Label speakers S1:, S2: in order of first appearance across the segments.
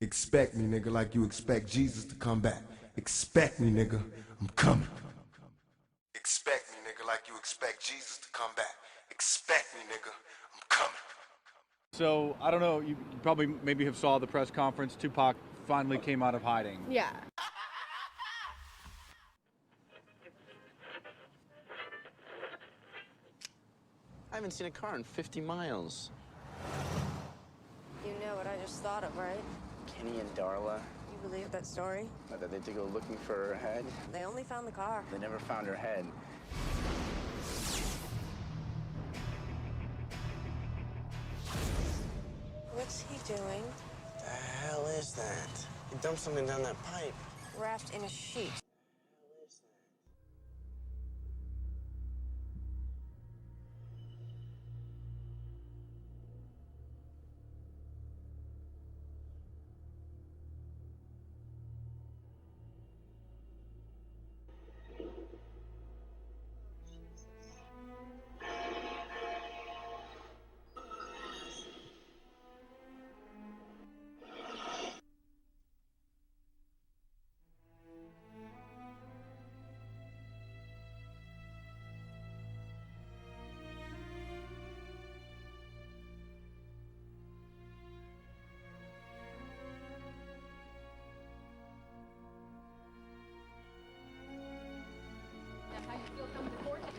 S1: Expect me, nigga, like you expect Jesus to come back. Expect me, nigga, I'm coming. Expect me, nigga, like you expect Jesus to come back. Expect me, nigga, I'm coming.
S2: So, I don't know, you probably maybe have saw the press conference. Tupac finally came out of hiding.
S3: Yeah.
S4: I haven't seen a car in 50 miles.
S3: You know what I just thought of, right?
S4: Kenny and Darla,
S3: You believe that story?
S4: that they had to go looking for her head.
S3: They only found the car.
S4: They never found her head.
S3: What's he doing?
S4: The hell is that? He dumped something down that pipe.
S3: Wrapped in a sheet.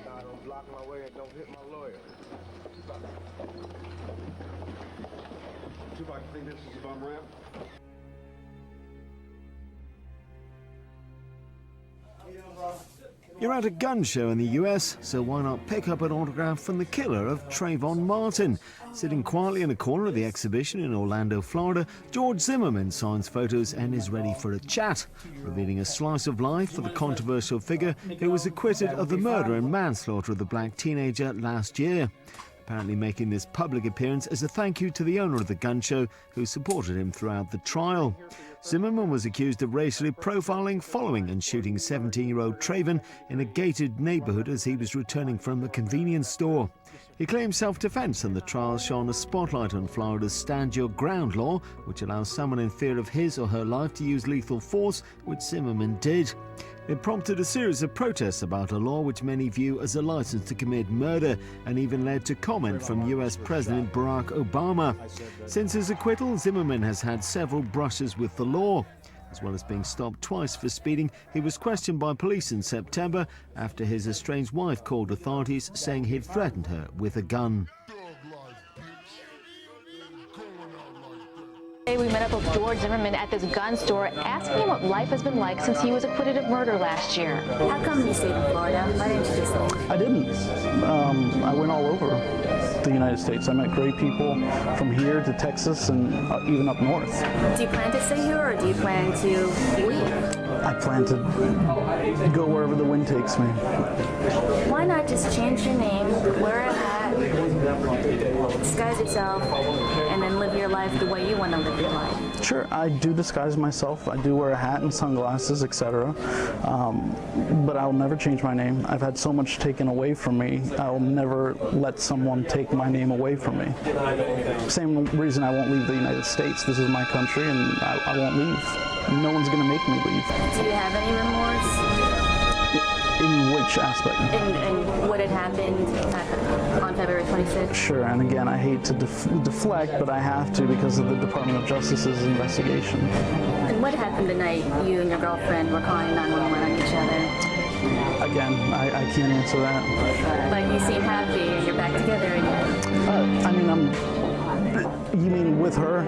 S5: Nah, don't block my way and don't hit my lawyer. Tupac, you think this is a bum ramp?
S6: You're at a gun show in the US, so why not pick up an autograph from the killer of Trayvon Martin? Sitting quietly in a corner of the exhibition in Orlando, Florida, George Zimmerman signs photos and is ready for a chat, revealing a slice of life for the controversial figure who was acquitted of the murder and manslaughter of the black teenager last year. Apparently making this public appearance as a thank you to the owner of the gun show who supported him throughout the trial. Zimmerman was accused of racially profiling, following and shooting 17-year-old Trayvon in a gated neighborhood as he was returning from a convenience store. He claimed self-defense, and the trial shone a spotlight on Florida's Stand Your Ground law, which allows someone in fear of his or her life to use lethal force, which Zimmerman did. It prompted a series of protests about a law which many view as a license to commit murder, and even led to comment from US President Barack Obama. Since his acquittal, Zimmerman has had several brushes with the law. As well as being stopped twice for speeding, he was questioned by police in September after his estranged wife called authorities, saying he'd threatened her with a gun.
S7: We met up with George Zimmerman at this gun store, asking him what life has been like since he was acquitted of murder last year.
S3: How come you stayed in Florida? Why didn't you just stay?
S8: I didn't. I went all over the United States. I met great people from here to Texas and even up north.
S3: Do you plan to stay here or do you plan to leave?
S8: I plan to go wherever the wind takes me.
S3: Why not just change your name, wear a hat, disguise yourself, and then live your life the way you want to live your life?
S8: Sure, I do disguise myself. I do wear a hat and sunglasses, etc. But I'll never change my name. I've had so much taken away from me. I'll never let someone take my name away from me. Same reason I won't leave the United States. This is my country, and I won't leave. No one's going to make me leave.
S3: Do you have any remorse?
S8: In which aspect?
S3: In what had happened on February 26th?
S8: Sure, and again, I hate to deflect, but I have to because of the Department of Justice's investigation.
S3: And what happened the night you and your girlfriend were calling 911 on each other?
S8: Again, I can't answer that.
S3: But you seem happy and you're back together again.
S8: I mean, you mean with her?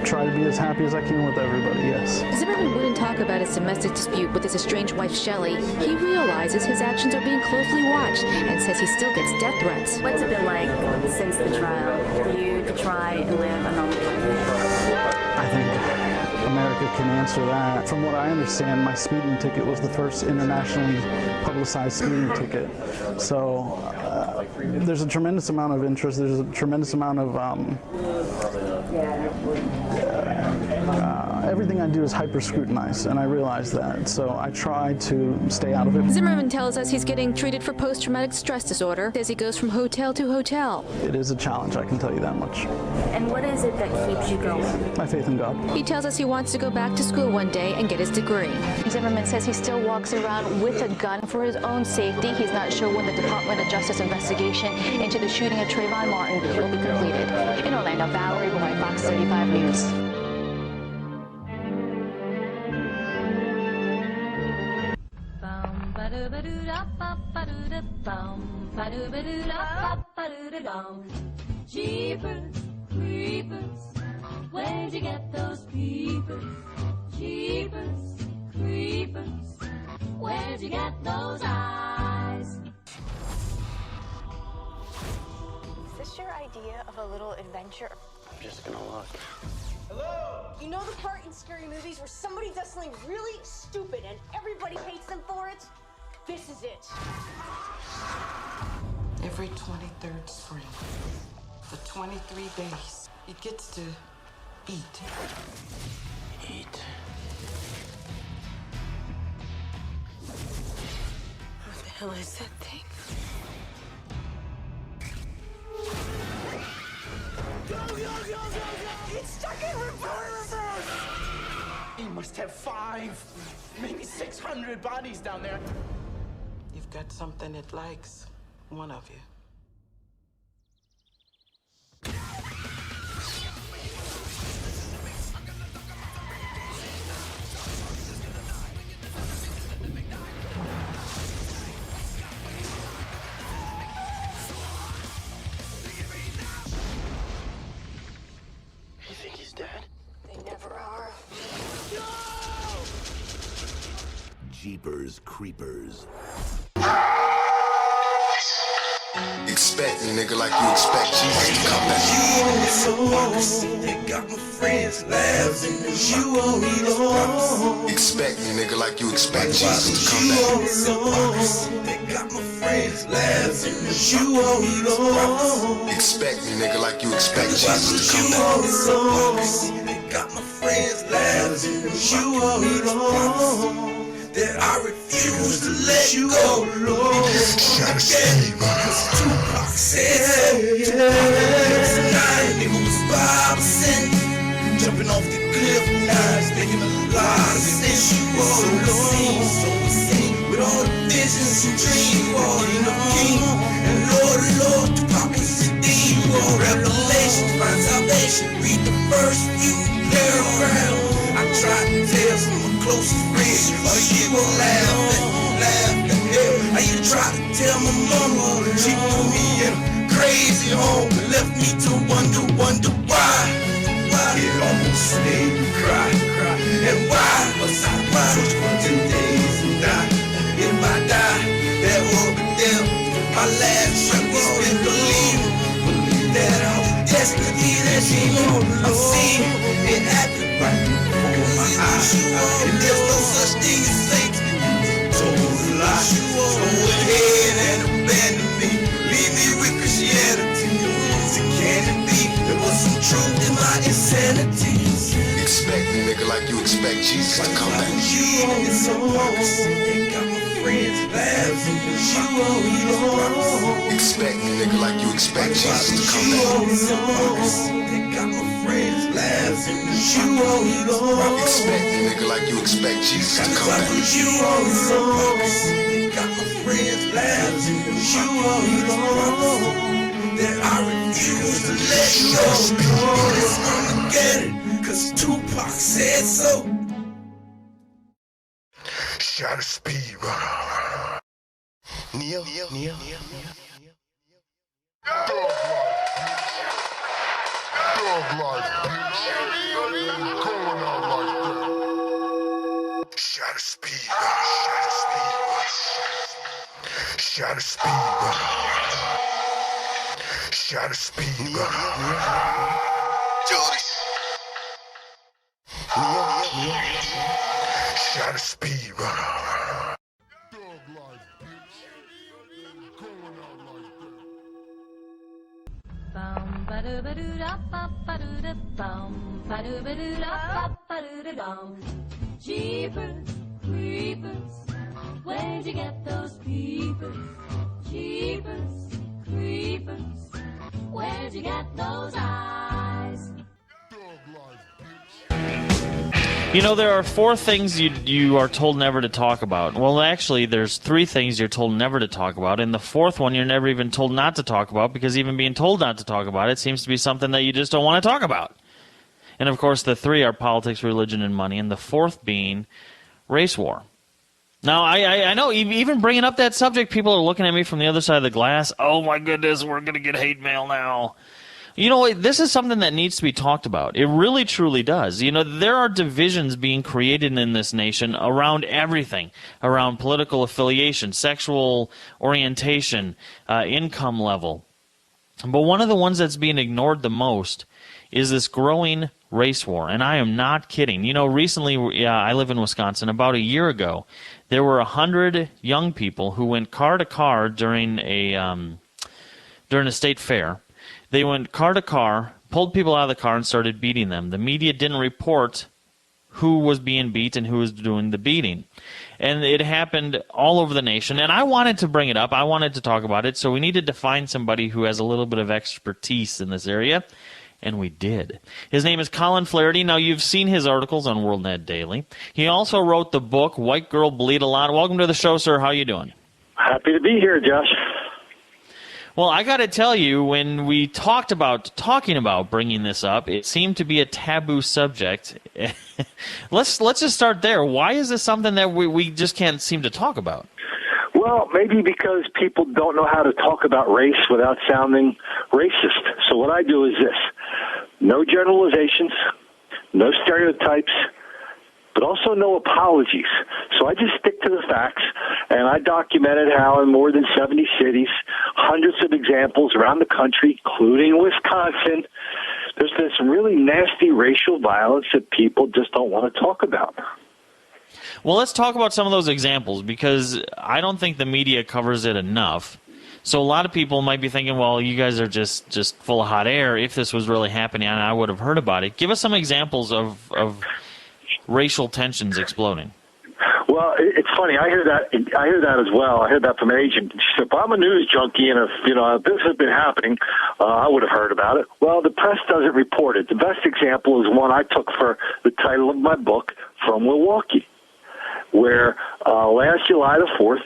S8: Try to be as happy as I can with everybody, yes.
S7: Zimmerman wouldn't talk about his domestic dispute with his estranged wife, Shelley. He realizes his actions are being closely watched and says he still gets death threats.
S3: What's it been like since the trial for you to try and live a normal life?
S8: I think America can answer that. From what I understand, my speeding ticket was the first internationally publicized speeding ticket. So there's a tremendous amount of interest. There's a tremendous amount of everything I do is hyper-scrutinized, and I realize that, so I try to stay out of it.
S7: Zimmerman tells us he's getting treated for post-traumatic stress disorder as he goes from hotel to hotel.
S8: It is a challenge, I can tell you that much.
S3: And what is it that keeps you going?
S8: My faith in God.
S7: He tells us he wants to go back to school one day and get his degree.
S3: Zimmerman says he still walks around with a gun for his own safety. He's not sure when the Department of Justice investigation into the shooting of Trayvon Martin will be completed. In Orlando, Valerie Boy, Fox 35 News.
S9: Jeepers, creepers, where'd you get those peepers? Jeepers, creepers, where'd you get those eyes?
S10: Is this your idea of a little adventure?
S4: I'm just gonna look.
S10: Hello? You know the part in scary movies where somebody does something really stupid and everybody hates them for it? This is it.
S11: Every 23rd spring, for 23 days, it gets to eat.
S4: Eat.
S10: What the hell is that thing? It's stuck in reverse!
S11: He must have 5, maybe 600 bodies down there. You've got something it likes, one of you.
S4: You think he's dead?
S10: They never are.
S1: Jeepers Creepers. Expect me, nigga, like you expect Jesus to come back.
S12: They got my friends laughing, you alone.
S1: Expect me, nigga, like you expect Jesus to come back.
S12: They got my friends laughing, you alone.
S1: Expect me, nigga, like you expect Jesus to come back.
S12: They got my friends laughing, you alone. That I refuse to let you go, Lord. Cause Tupac said so. Tonight it was 5%. Jumping off the cliff, knives making a lot of sense. You all so seen with all the visions and dreams. You all in the king. And Lord, Tupac was the theme. You all revelation, find salvation. Read the first few paragraphs. I tried to tell some of my closest friends, oh, you gon' laugh at hell. I even tried to tell my mama, she put me in a crazy home and left me to wonder why. It almost made me cry. And why was I blind for 2 days and die? If I die, that won't be them. My last trip is been believe that I was destined to be that hero. I'm seeing it happen right before my eyes. And there's no such thing as fate. Told a lie. Go ahead and abandon me. Leave me with Christianity. So can it be there was some truth in my insanity?
S1: Expect me, nigga, like you expect Jesus to come back.
S12: They got my friends laughing, you alone.
S1: Expect me, nigga, like you expect Jesus to come back.
S12: They got my friends laughing, you alone.
S1: Expect me, nigga, like you expect Jesus to come back.
S12: They got my friends laughing, you alone. That I refuse to let go. It's gonna get it, cause Tupac said so.
S1: Shot a speed runner.
S4: Neil.
S1: Thug life, bitch. Going out like that. Shot a speed runner. Shot a speed runner. Shot a speed runner. Judy. Shot a speed runner. Thug life, bitch. Going out like that.
S9: Jeepers, creepers, where'd you get those peepers? Jeepers, creepers, where'd you get those eyes?
S13: You know, there are 4 things you are told never to talk about. Well, actually, there's 3 things you're told never to talk about, and the 4th one you're never even told not to talk about, because even being told not to talk about it seems to be something that you just don't want to talk about. And, of course, the 3 are politics, religion, and money, and the 4th being race war. Now, I know, even bringing up that subject, people are looking at me from the other side of the glass. Oh, my goodness, we're going to get hate mail now. You know, this is something that needs to be talked about. It really, truly does. You know, there are divisions being created in this nation around everything, around political affiliation, sexual orientation, income level. But one of the ones that's being ignored the most is this growing race war. And I am not kidding. You know, recently, I live in Wisconsin. About a year ago, there were 100 young people who went car to car during a state fair. They went car to car, pulled people out of the car, and started beating them. The media didn't report who was being beat and who was doing the beating. And it happened all over the nation. And I wanted to bring it up. I wanted to talk about it. So we needed to find somebody who has a little bit of expertise in this area. And we did. His name is Colin Flaherty. Now, you've seen his articles on WorldNet Daily. He also wrote the book, White Girl Bleed a Lot. Welcome to the show, sir. How you doing?
S14: Happy to be here, Josh.
S13: Well, I got to tell you, when we talking about bringing this up, it seemed to be a taboo subject. Let's just start there. Why is this something that we just can't seem to talk about?
S14: Well, maybe because people don't know how to talk about race without sounding racist. So what I do is this: no generalizations, no stereotypes, but also no apologies. So I just stick to the facts, and I documented how in more than 70 cities, hundreds of examples around the country, including Wisconsin, there's this really nasty racial violence that people just don't want to talk about.
S13: Well, let's talk about some of those examples, because I don't think the media covers it enough. So a lot of people might be thinking, well, you guys are just full of hot air. If this was really happening, I would have heard about it. Give us some examples of racial tensions exploding.
S14: Well, it's funny. I hear that as well. I heard that from an agent. She said, if I'm a news junkie and if this had been happening, I would have heard about it. Well, the press doesn't report it. The best example is one I took for the title of my book, From Milwaukee, where last July the 4th,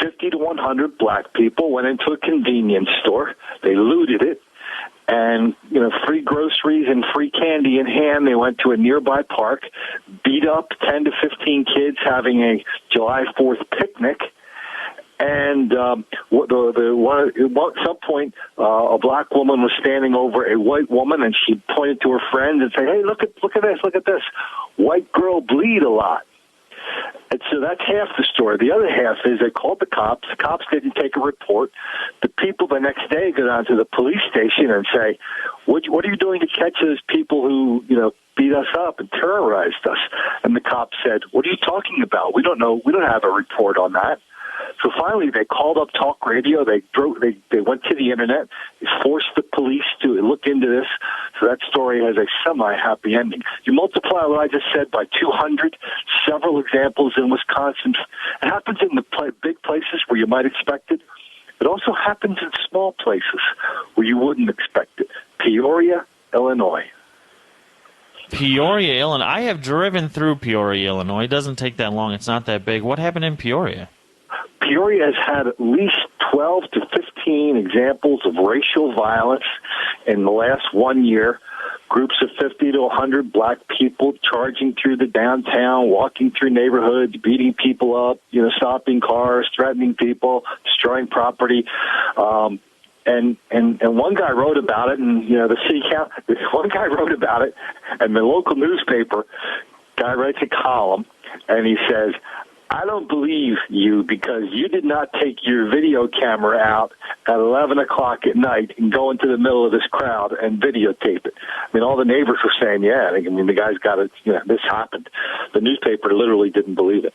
S14: 50 to 100 black people went into a convenience store. They looted it. And, free groceries and free candy in hand, they went to a nearby park, beat up 10 to 15 kids having a July 4th picnic. And at some point, a black woman was standing over a white woman, and she pointed to her friends and said, "Hey, look at this. White girl bleed a lot." And so that's half the story. The other half is they called the cops. The cops didn't take a report. The people the next day go down to the police station and say, what are you doing to catch those people who, beat us up and terrorized us? And the cops said, what are you talking about? We don't know. We don't have a report on that. So finally, they called up talk radio. They went to the internet. They forced the police to look into this. So that story has a semi-happy ending. You multiply what I just said by 200, several examples in Wisconsin. It happens in the big places where you might expect it. It also happens in small places where you wouldn't expect it. Peoria, Illinois.
S13: Peoria, Illinois. I have driven through Peoria, Illinois. It doesn't take that long. It's not that big. What happened in Peoria?
S14: Peoria has had at least 12 to 15 examples of racial violence in the last 1 year. Groups of 50 to 100 black people charging through the downtown, walking through neighborhoods, beating people up, stopping cars, threatening people, destroying property. And one guy wrote about it, and the city council. One guy wrote about it, and the local newspaper guy writes a column, and he says, "I don't believe you because you did not take your video camera out at 11 o'clock at night and go into the middle of this crowd and videotape it." I mean, all the neighbors were saying, yeah, the guy's got it, this happened. The newspaper literally didn't believe it.